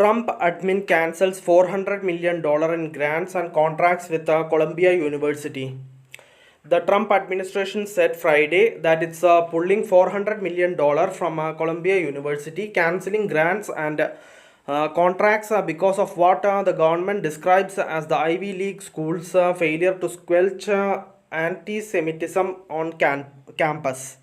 Trump admin cancels $400 million in grants and contracts with Columbia University. The Trump administration said Friday that it's pulling $400 million from Columbia University, canceling grants and contracts because of what the government describes as the Ivy League schools' failure to squelch anti Semitism on campus.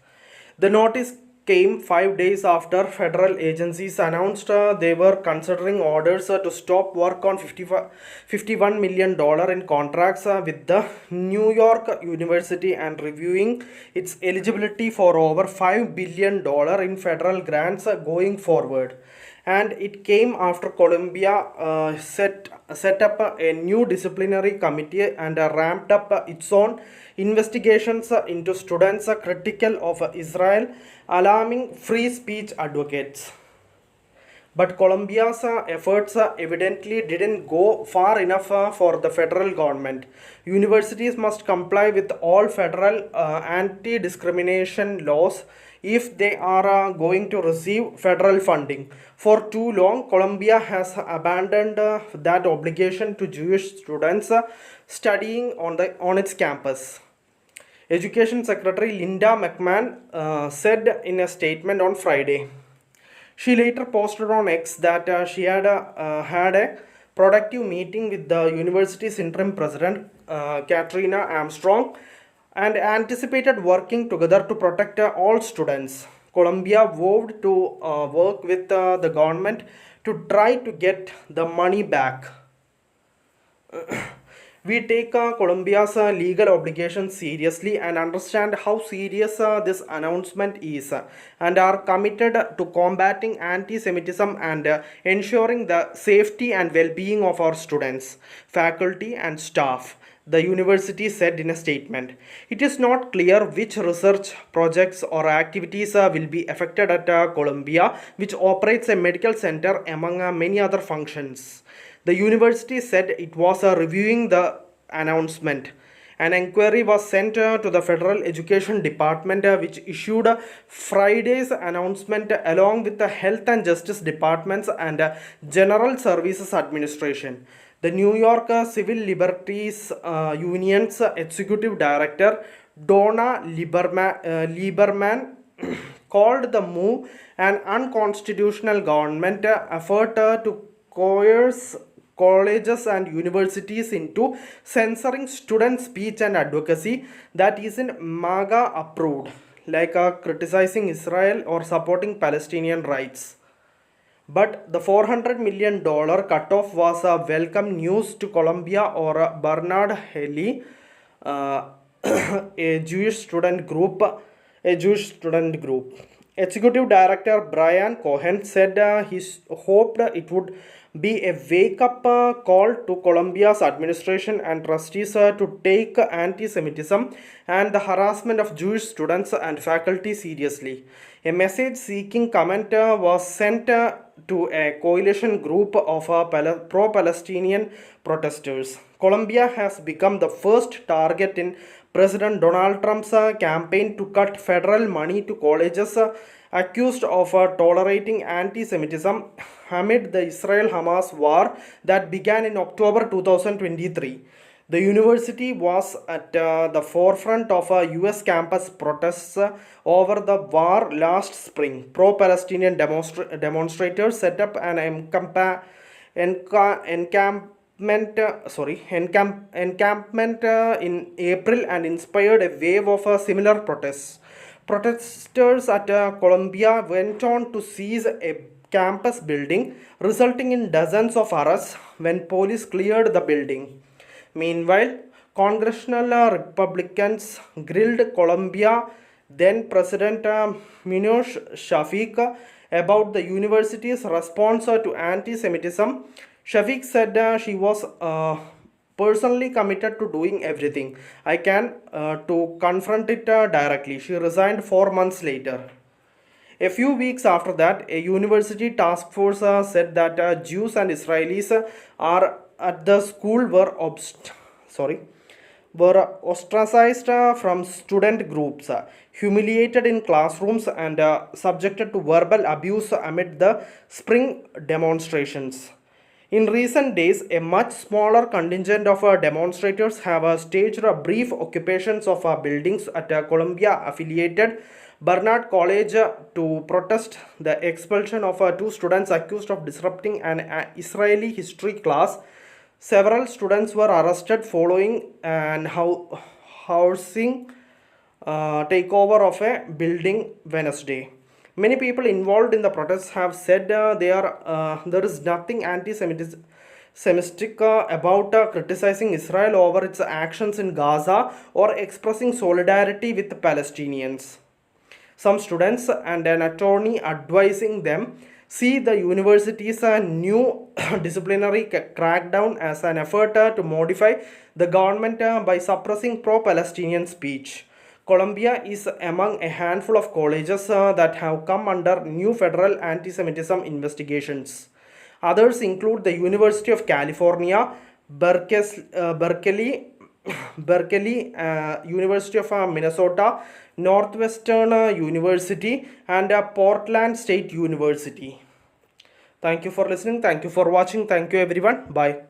The notice came 5 days after federal agencies announced they were considering orders to stop work on $51 million in contracts with the New York University and reviewing its eligibility for over $5 billion in federal grants going forward. And it came after Columbia set up a new disciplinary committee and ramped up its own investigations into students critical of Israel, alarming free speech advocates. But Colombia's efforts evidently didn't go far enough for the federal government. Universities must comply with all federal anti discrimination laws if they are going to receive federal funding. For too long, Colombia has abandoned that obligation to Jewish students studying on its campus. Education Secretary Linda McMahon said in a statement on Friday. She later posted on X that she had a productive meeting with the university's interim president, Katrina Armstrong, and anticipated working together to protect all students. Colombia vowed to work with the government to try to get the money back. We take Colombia's legal obligations seriously and understand how serious this announcement is, and are committed to combating anti Semitism and ensuring the safety and well being of our students, faculty, and staff. The university said in a statement. It is not clear which research projects or activities will be affected at Columbia, which operates a medical center among many other functions. The university said it was reviewing the announcement. An inquiry was sent to the Federal Education Department, which issued Friday's announcement along with the Health and Justice Departments and General Services Administration. The New York Civil Liberties Union's Executive Director, Donna Lieberman, called the move an unconstitutional government effort to coerce colleges and universities into censoring student speech and advocacy that isn't MAGA approved, like criticizing Israel or supporting Palestinian rights. But the $400 million cutoff was a welcome news to Colombia or Bernard Haley, uh, a Jewish student group. Executive Director Brian Cohen said he hoped it would be a wake up call to Colombia's administration and trustees to take anti Semitism and the harassment of Jewish students and faculty seriously. A message seeking comment was sent to a coalition group of pro Palestinian protesters. Colombia has become the first target in President Donald Trump's campaign to cut federal money to colleges accused of tolerating anti Semitism amid the Israel Hamas war that began in October 2023. The university was at the forefront of US campus protests over the war last spring. Pro Palestinian demonstrators set up an encampment in April and inspired a wave of similar protests. Protesters at Columbia went on to seize a campus building, resulting in dozens of arrests when police cleared the building. Meanwhile, congressional Republicans grilled Columbia then President Minosh Shafik about the university's response to anti Semitism. Shafik said she was personally committed to doing everything I can to confront it directly. She resigned 4 months later. A few weeks after that, a university task force said that Jews and Israelis are at the school were sorry were ostracized from student groups, humiliated in classrooms, and subjected to verbal abuse amid the spring demonstrations. In recent days, a much smaller contingent of demonstrators have staged brief occupations of buildings at Columbia affiliated Barnard College to protest the expulsion of two students accused of disrupting an Israeli history class. Several students were arrested following an housing takeover of a building Wednesday. Many people involved in the protests have said there is nothing anti-Semitic about criticizing Israel over its actions in Gaza or expressing solidarity with the Palestinians. Some students and an attorney advising them see the university's new disciplinary crackdown as an effort to modify the government by suppressing pro Palestinian speech. Columbia is among a handful of colleges that have come under new federal anti Semitism investigations. Others include the University of California, Berkeley, University of Minnesota, Northwestern University, and Portland State University. Thank you for listening. Thank you for watching. Thank you, everyone. Bye.